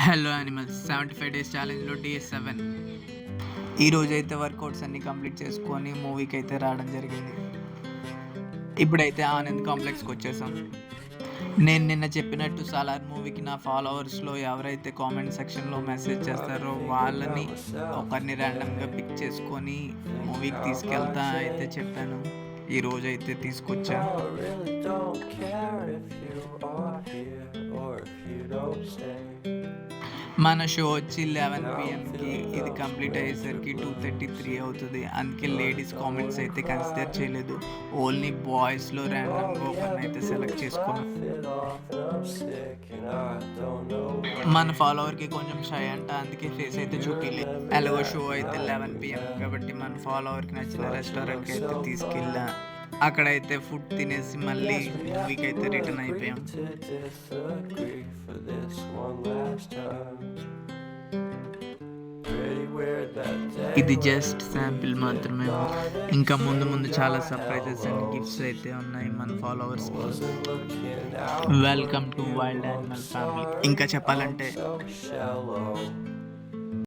Hello animals 75 days ఛాలెంజ్లో day 7 ఈరోజైతే workouts అన్ని complete చేసుకొని మూవీకి అయితే రావడం జరిగింది. ఇప్పుడైతే ఆనంద్ కాంప్లెక్స్కి వచ్చేసాం. నేను నిన్న చెప్పినట్టు సాలార్ మూవీకి నా ఫాలోవర్స్లో ఎవరైతే కామెంట్ సెక్షన్లో మెసేజ్ చేస్తారో వాళ్ళని ఒకరిని ర్యాండమ్గా పిక్ చేసుకొని మూవీకి తీసుకెళ్తా అయితే చెప్పాను. ఈరోజు అయితే తీసుకొచ్చా. మన షో వచ్చి 11 పిఎంకి, ఇది కంప్లీట్ అయ్యేసరికి 2:33 అవుతుంది. అందుకే లేడీస్ కామెంట్స్ అయితే కన్సిడర్ చేయలేదు. ఓన్లీ బాయ్స్లో ర్యాండమ్గా ఒకరిని అయితే సెలెక్ట్ చేసుకున్నాం. మన ఫాలోవర్కి కొంచెం షై అంట, అందుకే ఫేస్ అయితే చూపించలేదు. ఎలాగో షో అయితే 11 పిఎం కాబట్టి మన ఫాలోవర్కి నచ్చిన రెస్టారెంట్కి అయితే తీసుకెళ్ళా. అక్కడైతే ఫుడ్ తినేసి మళ్ళీ మూవీకి అయితే రిటర్న్ అయిపోయాం. ఇది జస్ట్ శాంపిల్ మాత్రమే. ఇంకా ముందు ముందు చాలా సర్ప్రైజెస్ అండ్ గిఫ్ట్స్ అయితే ఉన్నాయి మన ఫాలోవర్స్ కోసం. Welcome to wild animal family. ఇంకా చెప్పాలంటే